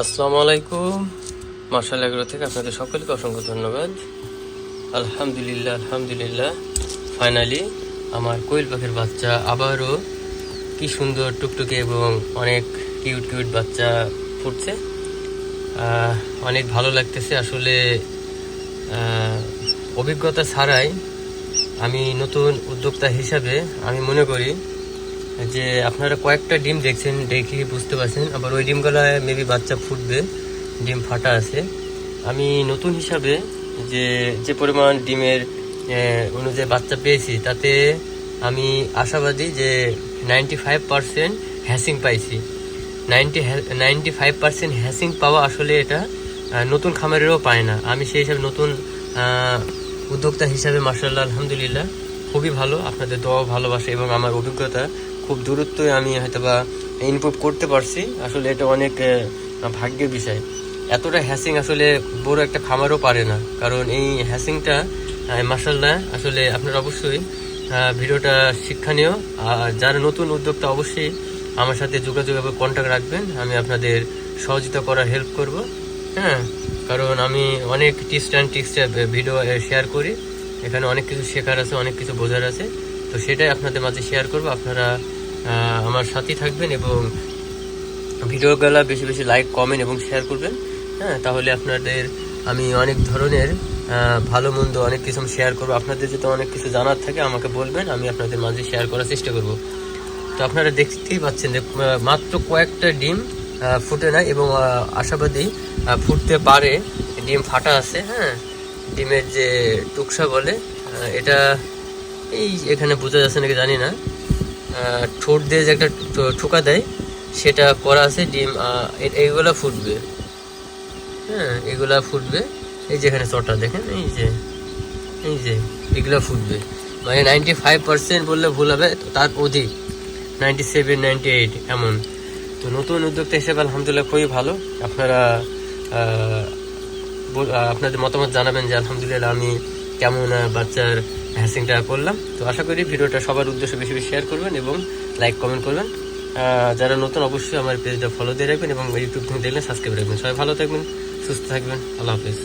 আসসালামু আলাইকুম। Martial agro থেকে আপনাদের সকলকে অসংখ্য ধন্যবাদ। আলহামদুলিল্লাহ ফাইনালি আমার কোয়েল পাখির বাচ্চা আবারও কি সুন্দর টুকটুকে এবং অনেক কিউট বাচ্চা ফুটছে। অনেক ভালো লাগতেছে আসলে। অভিজ্ঞতা ছাড়াই আমি নতুন উদ্যোক্তা হিসাবে আমি মনে করি যে আপনারা কয়েকটা ডিম দেখছেন, দেখে বুঝতে পারছেন, আবার ওই ডিমগুলোয় মেবি বাচ্চা ফুটবে, ডিম ফাটা আছে। আমি নতুন হিসাবে যে যে পরিমাণ ডিমের অনুযায়ী বাচ্চা পেয়েছি তাতে আমি আশাবাদী যে 95% হ্যাসিং পাইছি। 95% হ্যাসিং পাওয়া আসলে এটা নতুন খামারেরও পায় না। আমি সেই হিসাবে নতুন উদ্যোক্তা হিসাবে মাশাআল্লাহ আলহামদুলিল্লাহ খুবই ভালো। আপনাদের দোয়া ভালোবাসা এবং আমার অভিজ্ঞতা খুব দূরত্বই আমি হয়তোবা ইমপ্রুভ করতে পারছি। আসলে এটা অনেক ভাগ্যের বিষয়। এতটা হ্যাসিং আসলে বড় একটা খামারও পারে না, কারণ এই হ্যাসিংটা মাশাআল্লাহ আসলে আপনারা অবশ্যই ভিডিওটা শিক্ষণীয়। আর যারা নতুন উদ্যোক্তা অবশ্যই আমার সাথে যোগাযোগ এবং কন্ট্যাক্ট রাখবেন, আমি আপনাদের সহযোগিতা করার হেল্প করব। হ্যাঁ, কারণ আমি অনেক tips and tricks video share করি, এখানে অনেক কিছু শেখার আছে, অনেক কিছু বোঝার আছে, তো সেটাই আপনাদের মাঝে শেয়ার করব। আপনারা আমার সাথেই থাকবেন এবং ভিডিওগুলো বেশি বেশি লাইক, কমেন্ট এবং শেয়ার করবেন। হ্যাঁ, তাহলে আপনাদের আমি অনেক ধরনের ভালো মন্দ অনেক কিছু শেয়ার করবো। আপনাদের যদি অনেক কিছু জানার থাকে আমাকে বলবেন, আমি আপনাদের মাঝে শেয়ার করার চেষ্টা করব। তো আপনারা দেখতেই পাচ্ছেন যে মাত্র কয়েকটা ডিম ফুটে না এবং আশাবাদী ফুটতে পারে। ডিম ফাটা আছে। হ্যাঁ, ডিমের যে টুকসা বলে এটা এই এখানে বোঝা যাচ্ছে নাকি জানি না, ঠোঁট দিয়ে যে একটা ঠোকা দেয় সেটা করা আছে। ডিম এইগুলা ফুটবে। হ্যাঁ, এগুলা ফুটবে। এই যে এখানে চটা দেখেন, এই যে এগুলা ফুটবে। মানে 95% বললে ভুল হবে, তার অধিক 97, 98 এমন। তো নতুন উদ্যোক্তা হিসেবে আলহামদুলিল্লাহ খুবই ভালো। আপনারা আপনাদের মতামত জানাবেন যে আলহামদুলিল্লাহ আমি কেমন বাচ্চার হ্যাসিংটা করলাম। তো আশা করি ভিডিওটা সবার উদ্দেশ্যে বেশি বেশি শেয়ার করবেন এবং লাইক কমেন্ট করবেন। যারা নতুন অবশ্যই আমার পেজটা ফলো দিয়ে রাখবেন এবং ইউটিউব থেকে দেখলে সাবস্ক্রাইব রাখবেন। সবাই ভালো থাকবেন, সুস্থ থাকবেন। আল্লাহ হাফেজ।